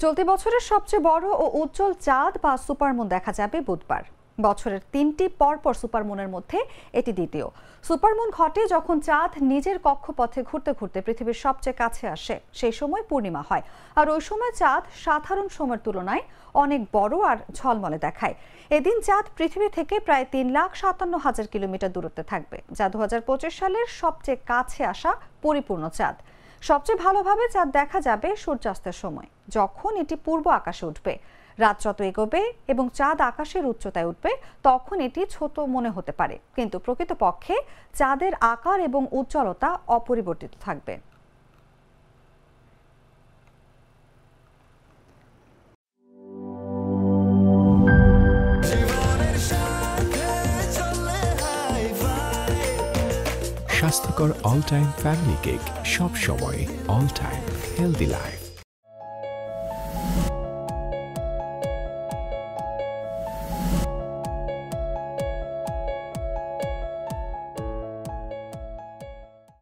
চলতি বছরের সবচেয়ে বড় ও উজ্জ্বল চাঁদ বা সুপারমুন দেখা যাবে বুধবার। বছরের 3টি পরপর সুপারমুনের মধ্যে এটি দ্বিতীয়। সুপারমুন ঘটে যখন চাঁদ নিজের কক্ষপথে ঘুরতে ঘুরতে পৃথিবীর সবচেয়ে কাছে আসে, সেই সময় পূর্ণিমা হয়। আর ওই সময় চাঁদ সাধারণ সময়ের তুলনায় অনেক বড় আর ঝলমলে দেখায়। এদিন চাঁদ পৃথিবী থেকে প্রায় 3,57,000 কিলোমিটার দূরত্বে থাকবে, যা 2025 সালের সবচেয়ে কাছে আসা পরিপূর্ণ চাঁদ। সবচেয়ে ভালোভাবে চাঁদ দেখা যাবে সূর্যাস্তের সময়, যখন এটি পূর্ব আকাশে উঠবে। রাত যত এগোবে এবং চাঁদ আকাশের উচ্চতায় উঠবে, তখন এটি ছোট মনে হতে পারে, কিন্তু প্রকৃতপক্ষে চাঁদের আকার এবং উজ্জ্বলতা অপরিবর্তিত থাকবে। স্বাস্থ্যকর অল টাইম ফ্যামিলি কেক, সব সময় অল টাইম হেলদি লাইফ।